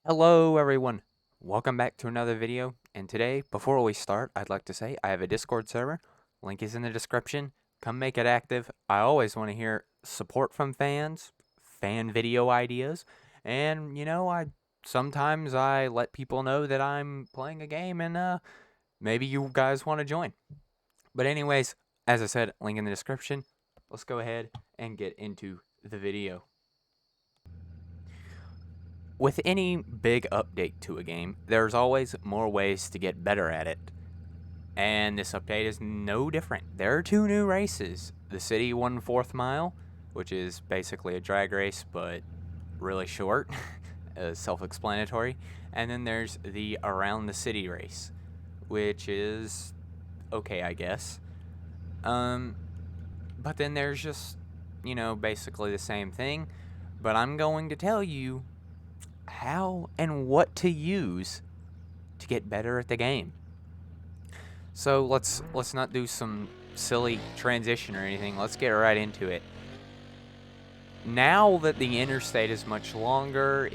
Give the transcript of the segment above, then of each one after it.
Hello everyone, welcome back to another video, and today, before we start, I'd like to say I have a Discord server, link is in the description, come make it active. I always want to hear support from fans, fan video ideas, and sometimes I let people know that I'm playing a game and maybe you guys want to join. But anyways, as I said, link in the description, let's go ahead and get into the video. With any big update to a game, there's always more ways to get better at it. And this update is no different. There are two new races. The City 1/4 Mile, which is basically a drag race, but really short, self-explanatory. And then there's the Around the City race, which is okay, I guess. But then there's just, basically the same thing. But I'm going to tell you how and what to use to get better at the game. So let's not do some silly transition or anything. Let's get right into it. Now that the interstate is much longer,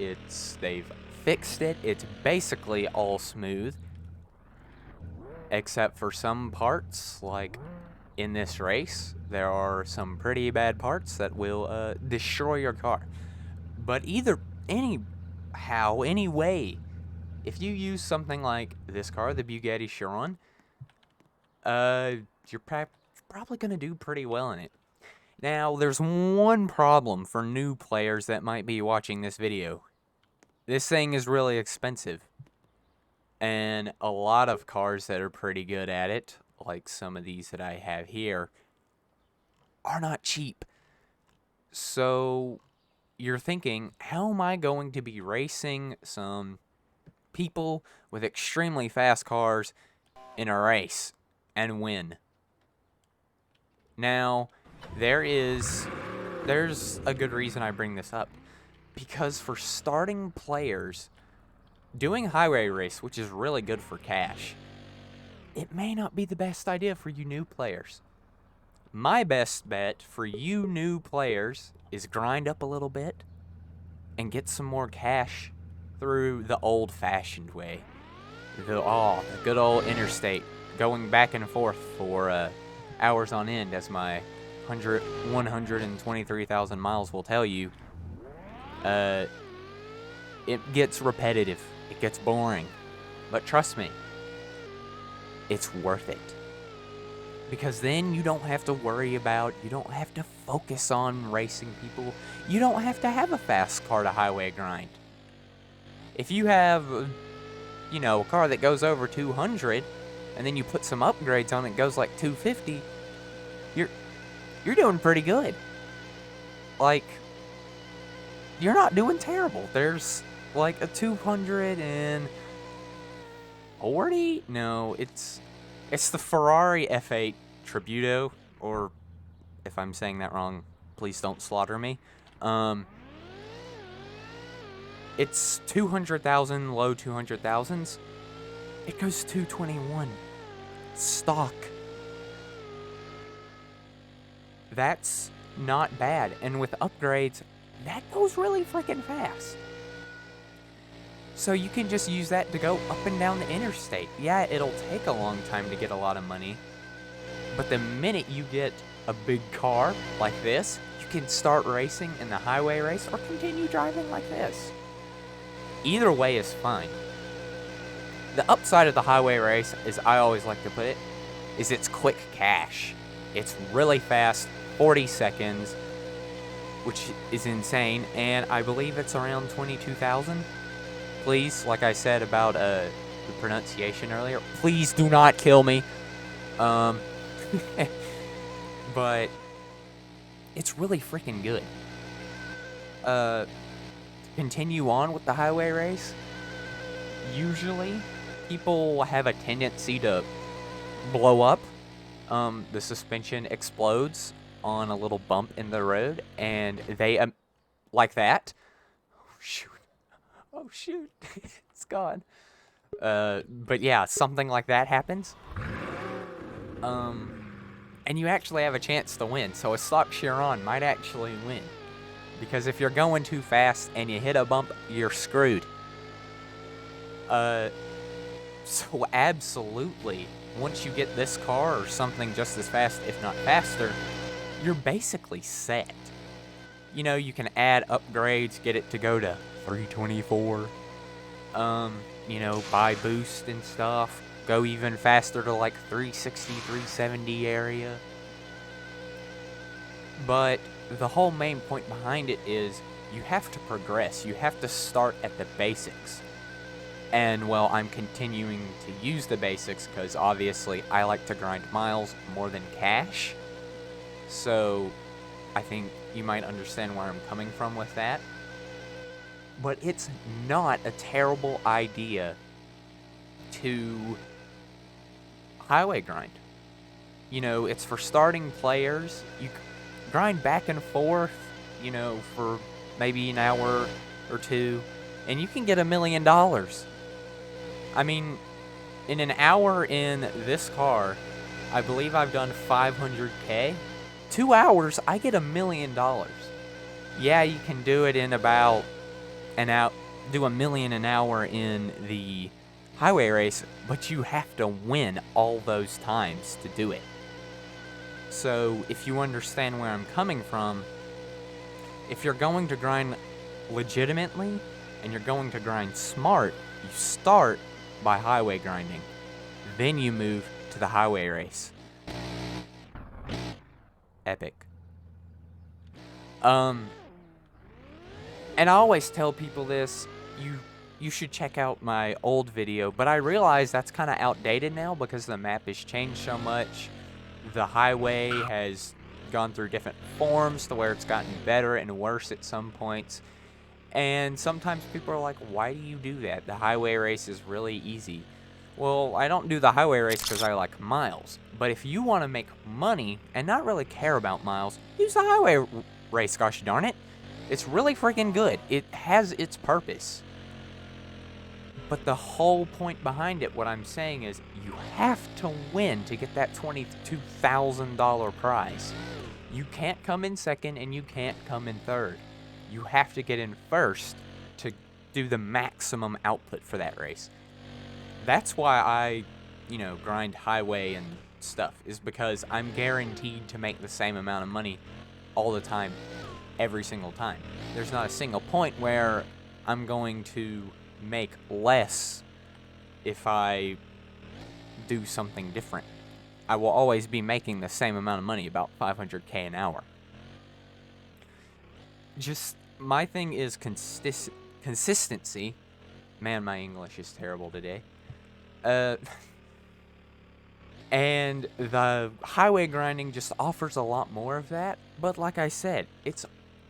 they've fixed it. It's basically all smooth except for some parts, like in this race there are some pretty bad parts that will destroy your car. But anyway, if you use something like this car, the Bugatti Chiron, you're probably going to do pretty well in it. Now, there's one problem for new players that might be watching this video. This thing is really expensive. And a lot of cars that are pretty good at it, like some of these that I have here, are not cheap. So you're thinking, how am I going to be racing some people with extremely fast cars in a race and win? Now, there's a good reason I bring this up. Because for starting players, doing highway race, which is really good for cash, it may not be the best idea for you new players. My best bet for you new players is grind up a little bit and get some more cash through the old-fashioned way. The good old interstate, going back and forth for hours on end, as my 123,000 miles will tell you. It gets repetitive. It gets boring. But trust me, it's worth it. Because then you don't have to you don't have to focus on racing people. You don't have to have a fast car to highway grind. If you have, a car that goes over 200, and then you put some upgrades on it, goes like 250, you're doing pretty good. Like, you're not doing terrible. There's like a 240. No, it's the Ferrari F8 Tributo, or if I'm saying that wrong, please don't slaughter me. It's 200,000, low 200,000s. It goes 221 stock. That's not bad, and with upgrades, that goes really freaking fast. So you can just use that to go up and down the interstate. Yeah, it'll take a long time to get a lot of money, but the minute you get a big car like this, you can start racing in the highway race or continue driving like this. Either way is fine. The upside of the highway race, as I always like to put it, is it's quick cash. It's really fast, 40 seconds, which is insane, and I believe it's around 22,000. Please, like I said about the pronunciation earlier, please do not kill me. But it's really freaking good. Continue on with the highway race. Usually, people have a tendency to blow up. The suspension explodes on a little bump in the road, and they, like that. Oh, shoot. It's gone. But yeah, something like that happens. And you actually have a chance to win. So a stock Chiron might actually win. Because if you're going too fast and you hit a bump, you're screwed. Uh, so absolutely, once you get this car or something just as fast, if not faster, you're basically set. You know, you can add upgrades, get it to go to 324. You know, buy boost and stuff. Go even faster to like 360, 370 area. But the whole main point behind it is you have to progress. You have to start at the basics. And, well, I'm continuing to use the basics because obviously I like to grind miles more than cash. So I think you might understand where I'm coming from with that. But it's not a terrible idea to highway grind. You know, it's for starting players. You grind back and forth, you know, for maybe an hour or two, and you can get $1 million. I mean, in an hour in this car, I believe I've done 500K. 2 hours, I get $1 million. Yeah, you can do it in about do $1 million an hour in the highway race, but you have to win all those times to do it. So if you understand where I'm coming from, if you're going to grind legitimately and you're going to grind smart, you start by highway grinding. Then you move to the highway race. Epic. And I always tell people this, you should check out my old video, but I realize that's kind of outdated now because the map has changed so much. The highway has gone through different forms to where it's gotten better and worse at some points. And sometimes people are like, why do you do that? The highway race is really easy. Well, I don't do the highway race because I like miles. But if you want to make money and not really care about miles, use the highway race, gosh darn it. It's really freaking good. It has its purpose. But the whole point behind it, what I'm saying is, you have to win to get that $22,000 prize. You can't come in second and you can't come in third. You have to get in first to do the maximum output for that race. That's why I, grind highway and stuff, is because I'm guaranteed to make the same amount of money all the time, every single time. There's not a single point where I'm going to make less if I do something different. I will always be making the same amount of money, about 500K an hour. Just, my thing is consistency. Man, my English is terrible today. And the highway grinding just offers a lot more of that. But like I said, it's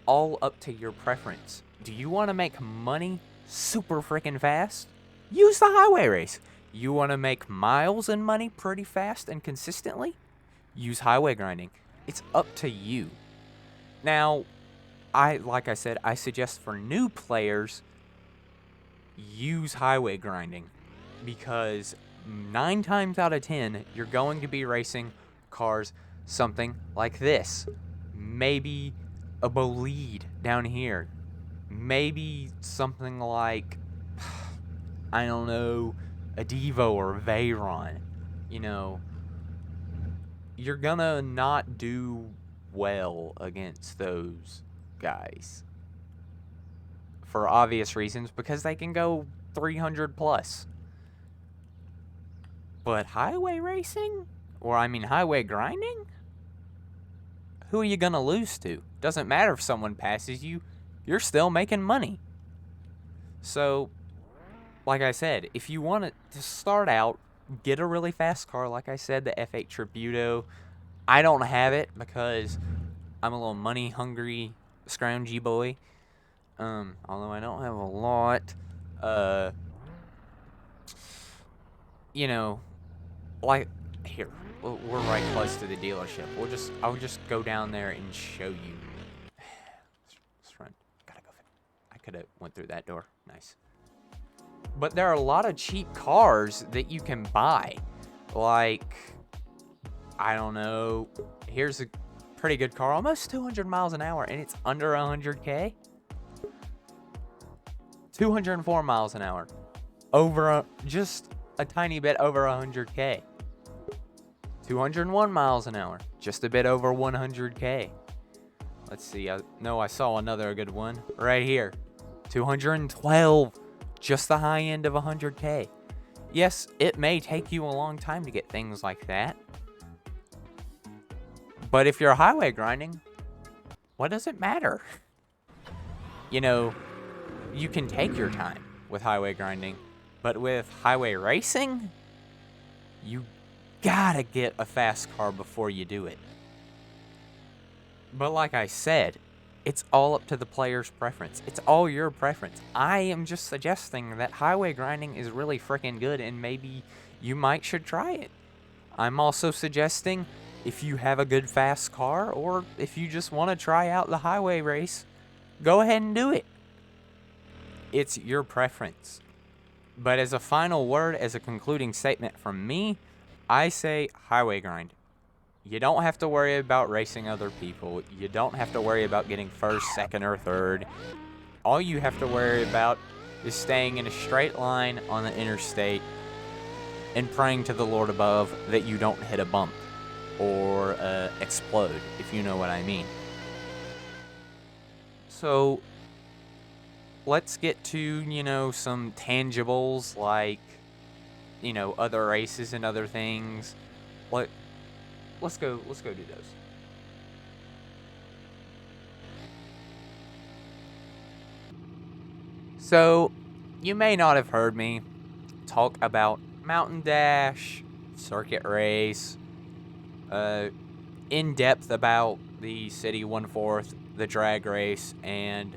all up to your preference. Do you want to make money super freaking fast? Use the highway race. You want to make miles and money pretty fast and consistently? Use highway grinding. It's up to you. Now, like I said, I suggest for new players, use highway grinding, because 9 times out of 10, you're going to be racing cars something like this. Maybe a bolide down here. Maybe something like, I don't know, a Devo or a Veyron. You're gonna not do well against those guys. For obvious reasons, because they can go 300 plus. But highway racing? Highway grinding? Who are you gonna lose to? Doesn't matter if someone passes you, you're still making money. So, like I said, if you want to start out, get a really fast car. Like I said, the F8 Tributo. I don't have it because I'm a little money-hungry, scroungy boy. Although I don't have a lot. Here, we're right close to the dealership. I'll just go down there and show you. Let's run. Gotta go. I could have went through that door. Nice. But there are a lot of cheap cars that you can buy. Like, I don't know. Here's a pretty good car, almost 200 miles an hour, and it's under 100K. 204 miles an hour. just a tiny bit over 100K. 201 miles an hour, just a bit over 100K. Let's see, I saw another good one right here. 212, just the high end of 100K. Yes, it may take you a long time to get things like that. But if you're highway grinding, what does it matter? You know, you can take your time with highway grinding, but with highway racing, you gotta get a fast car before you do it. But like I said, it's all up to the player's preference. It's all your preference. I am just suggesting that highway grinding is really freaking good and maybe you might should try it. I'm also suggesting if you have a good fast car or if you just want to try out the highway race, go ahead and do it. It's your preference. But as a final word, as a concluding statement from me, I say highway grind. You don't have to worry about racing other people. You don't have to worry about getting first, second, or third. All you have to worry about is staying in a straight line on the interstate and praying to the Lord above that you don't hit a bump or explode, if you know what I mean. So let's get to, some tangibles like, other races and other things. Let's go do those. So, you may not have heard me talk about Mountain Dash, Circuit Race, in depth about the City 1/4, the Drag Race, and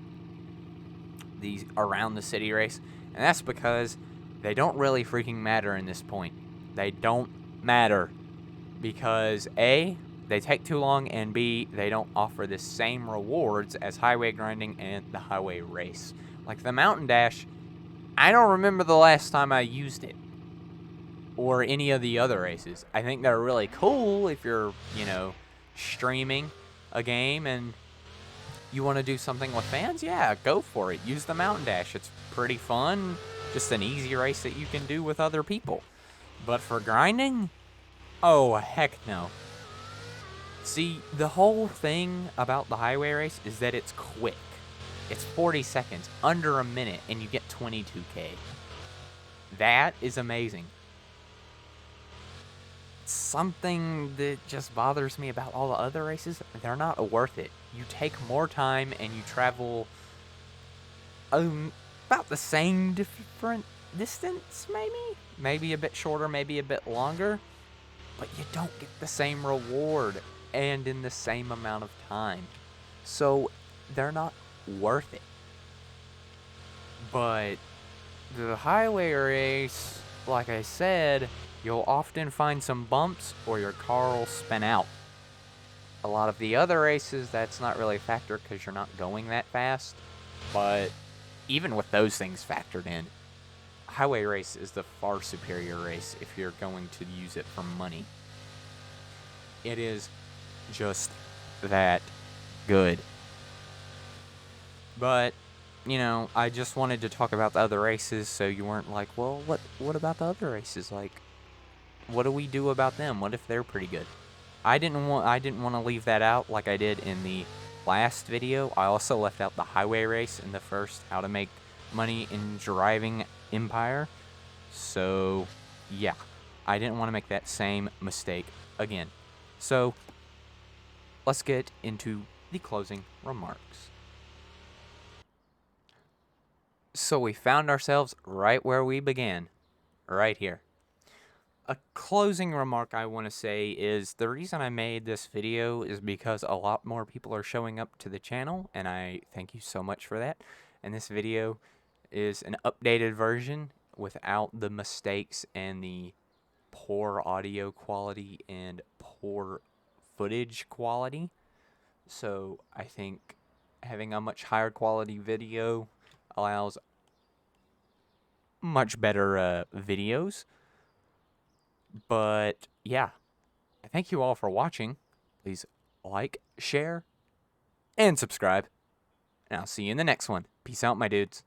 the Around the City Race. And that's because they don't really freaking matter in this point. They don't matter. Because A, they take too long, and B, they don't offer the same rewards as highway grinding and the highway race. Like the Mountain Dash, I don't remember the last time I used it. Or any of the other races. I think they're really cool if you're, streaming a game and you want to do something with fans. Yeah, go for it. Use the Mountain Dash. It's pretty fun. Just an easy race that you can do with other people. But for grinding, oh, heck no. See, the whole thing about the highway race is that it's quick. It's 40 seconds, under a minute, and you get 22K. That is amazing. Something that just bothers me about all the other races, they're not worth it. You take more time and you travel about the same different distance, maybe? Maybe a bit shorter, maybe a bit longer. But you don't get the same reward and in the same amount of time. So they're not worth it. But the highway race, like I said, you'll often find some bumps or your car will spin out. A lot of the other races, that's not really a factor because you're not going that fast. But even with those things factored in, highway race is the far superior race if you're going to use it for money. It is just that good. But, I just wanted to talk about the other races so you weren't like, well, what about the other races? Like, what do we do about them? What if they're pretty good? I didn't want to leave that out like I did in the last video. I also left out the highway race in the first How to Make Money in Driving Empire. So, yeah. I didn't want to make that same mistake again. So, let's get into the closing remarks. So we found ourselves right where we began, right here. A closing remark I want to say is the reason I made this video is because a lot more people are showing up to the channel, and I thank you so much for that. And this video is an updated version without the mistakes and the poor audio quality and poor footage quality. So I think having a much higher quality video allows much better videos. But yeah, I thank you all for watching. Please like, share, and subscribe. And I'll see you in the next one. Peace out, my dudes.